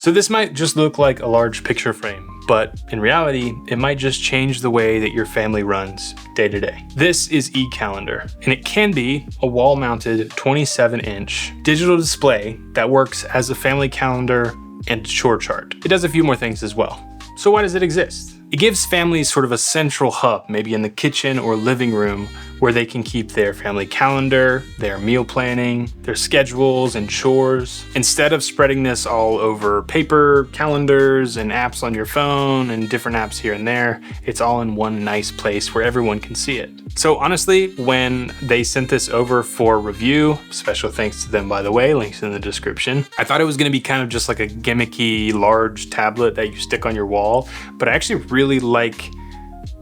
So this might just look like a large picture frame, but in reality, it might just change the way that your family runs day to day. This is eCalendar, and it can be a wall-mounted 27-inch digital display that works as a family calendar and chore chart. It does a few more things as well. So why does it exist? It gives families sort of a central hub, maybe in the kitchen or living room, where they can keep their family calendar, their meal planning, their schedules and chores. Instead of spreading this all over paper calendars and apps on your phone and different apps here and there, it's all in one nice place where everyone can see it. So honestly, when they sent this over for review, special thanks to them by the way, links in the description, I thought it was gonna be kind of just like a gimmicky large tablet that you stick on your wall, but I actually really like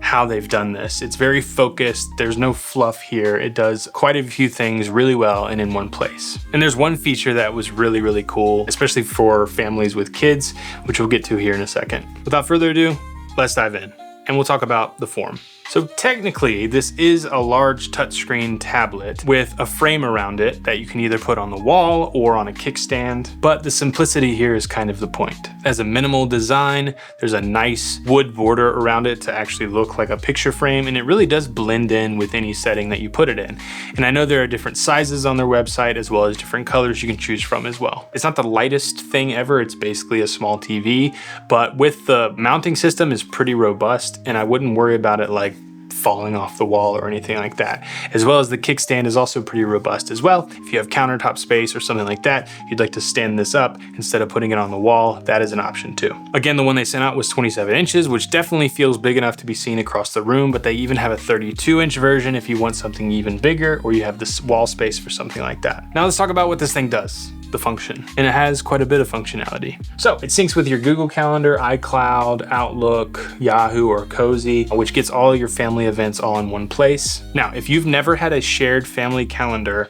how they've done this. It's very focused, there's no fluff here. It does quite a few things really well and in one place. And there's one feature that was really, really cool, especially for families with kids, which we'll get to here in a second. Without further ado, let's dive in and we'll talk about the form. So technically, this is a large touchscreen tablet with a frame around it that you can either put on the wall or on a kickstand, but the simplicity here is kind of the point. As a minimal design, there's a nice wood border around it to actually look like a picture frame, and it really does blend in with any setting that you put it in. And I know there are different sizes on their website as well as different colors you can choose from as well. It's not the lightest thing ever, it's basically a small TV, but with the mounting system is pretty robust, and I wouldn't worry about it like falling off the wall or anything like that. As well as the kickstand is also pretty robust as well. If you have countertop space or something like that, you'd like to stand this up instead of putting it on the wall, that is an option too. Again, the one they sent out was 27 inches, which definitely feels big enough to be seen across the room, but they even have a 32-inch version if you want something even bigger or you have this wall space for something like that. Now let's talk about what this thing does. The function, and it has quite a bit of functionality. So it syncs with your Google Calendar, iCloud, Outlook, Yahoo, or Cozy, which gets all your family events all in one place. Now, if you've never had a shared family calendar,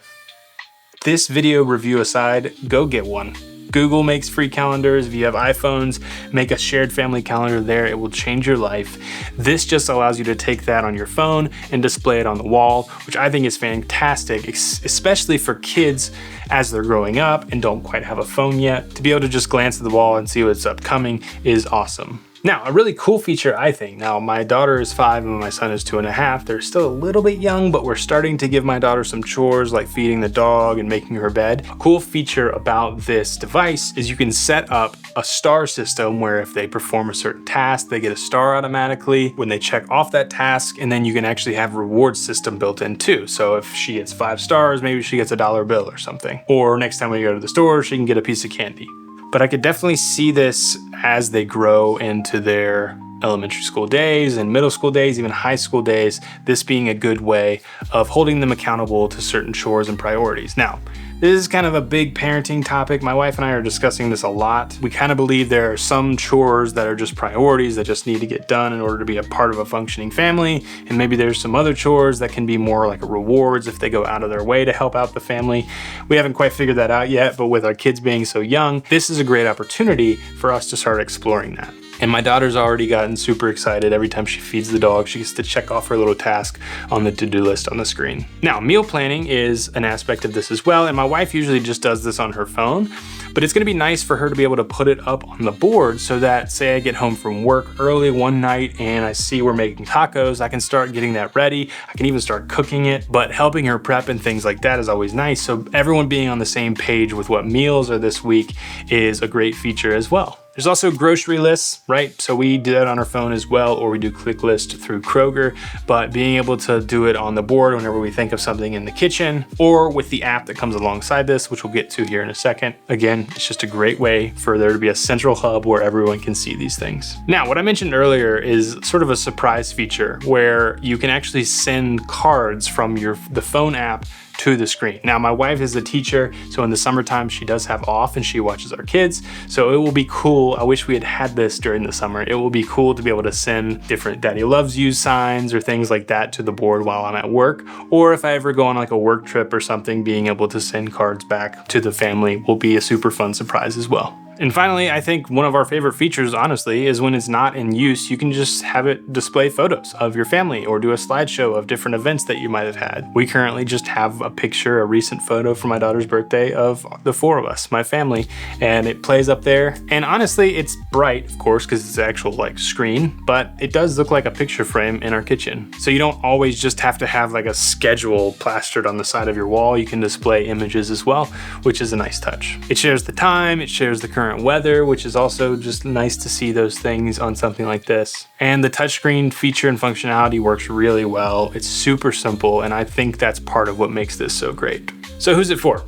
this video review aside, go get one. Google makes free calendars. If you have iPhones, make a shared family calendar there. It will change your life. This just allows you to take that on your phone and display it on the wall, which I think is fantastic, especially for kids as they're growing up and don't quite have a phone yet. To be able to just glance at the wall and see what's upcoming is awesome. Now, a really cool feature, I think. Now, my daughter is 5 and my son is 2.5. They're still a little bit young, but we're starting to give my daughter some chores like feeding the dog and making her bed. A cool feature about this device is you can set up a star system where if they perform a certain task, they get a star automatically when they check off that task, and then you can actually have a reward system built in too. So if she gets 5 stars, maybe she gets a $1 bill or something. Or next time we go to the store, she can get a piece of candy. But I could definitely see this as they grow into their elementary school days and middle school days, even high school days, this being a good way of holding them accountable to certain chores and priorities. Now, this is kind of a big parenting topic. My wife and I are discussing this a lot. We kind of believe there are some chores that are just priorities that just need to get done in order to be a part of a functioning family. And maybe there's some other chores that can be more like rewards if they go out of their way to help out the family. We haven't quite figured that out yet, but with our kids being so young, this is a great opportunity for us to start exploring that. And my daughter's already gotten super excited. Every time she feeds the dog, she gets to check off her little task on the to-do list on the screen. Now, meal planning is an aspect of this as well, and my wife usually just does this on her phone, but it's gonna be nice for her to be able to put it up on the board so that, say I get home from work early one night and I see we're making tacos, I can start getting that ready. I can even start cooking it, but helping her prep and things like that is always nice. So everyone being on the same page with what meals are this week is a great feature as well. There's also grocery lists, right? So we do that on our phone as well, or we do click list through Kroger, but being able to do it on the board whenever we think of something in the kitchen, or with the app that comes alongside this, which we'll get to here in a second. Again, it's just a great way for there to be a central hub where everyone can see these things. Now, what I mentioned earlier is sort of a surprise feature where you can actually send cards from the phone app to the screen. Now, my wife is a teacher, so in the summertime she does have off and she watches our kids. So it will be cool. I wish we had had this during the summer. It will be cool to be able to send different Daddy loves you signs or things like that to the board while I'm at work. Or if I ever go on like a work trip or something, being able to send cards back to the family will be a super fun surprise as well. And finally, I think one of our favorite features, honestly, is when it's not in use, you can just have it display photos of your family or do a slideshow of different events that you might have had. We currently just have a picture, a recent photo from my daughter's birthday of the 4 of us, my family, and it plays up there. And honestly, it's bright, of course, because it's an actual like screen, but it does look like a picture frame in our kitchen. So you don't always just have to have like a schedule plastered on the side of your wall. You can display images as well, which is a nice touch. It shares the time, it shares the current weather, which is also just nice to see those things on something like this. And the touchscreen feature and functionality works really well. It's super simple, and I think that's part of what makes this so great. So who's it for?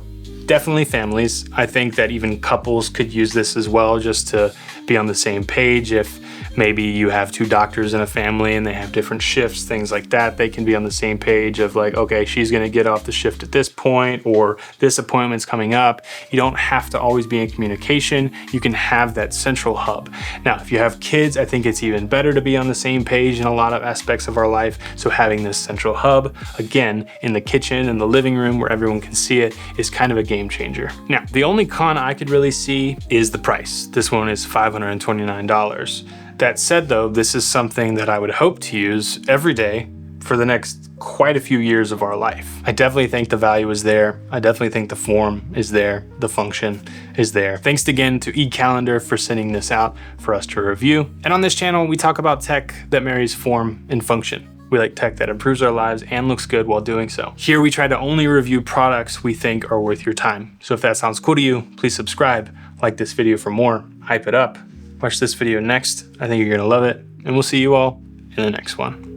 Definitely families. I think that even couples could use this as well, just to be on the same page. If maybe you have 2 doctors in a family and they have different shifts, things like that, they can be on the same page of like, okay, she's gonna get off the shift at this point, or this appointment's coming up. You don't have to always be in communication. You can have that central hub. Now, if you have kids, I think it's even better to be on the same page in a lot of aspects of our life. So having this central hub, again, in the kitchen and the living room where everyone can see it, is kind of a game changer. Now, the only con I could really see is the price. This one is $529. That said though, this is something that I would hope to use every day for the next quite a few years of our life. I definitely think the value is there. I definitely think the form is there. The function is there. Thanks again to eCalendar for sending this out for us to review. And on this channel, we talk about tech that marries form and function. We like tech that improves our lives and looks good while doing so. Here we try to only review products we think are worth your time. So if that sounds cool to you, please subscribe, like this video for more, hype it up. Watch this video next. I think you're gonna love it, and we'll see you all in the next one.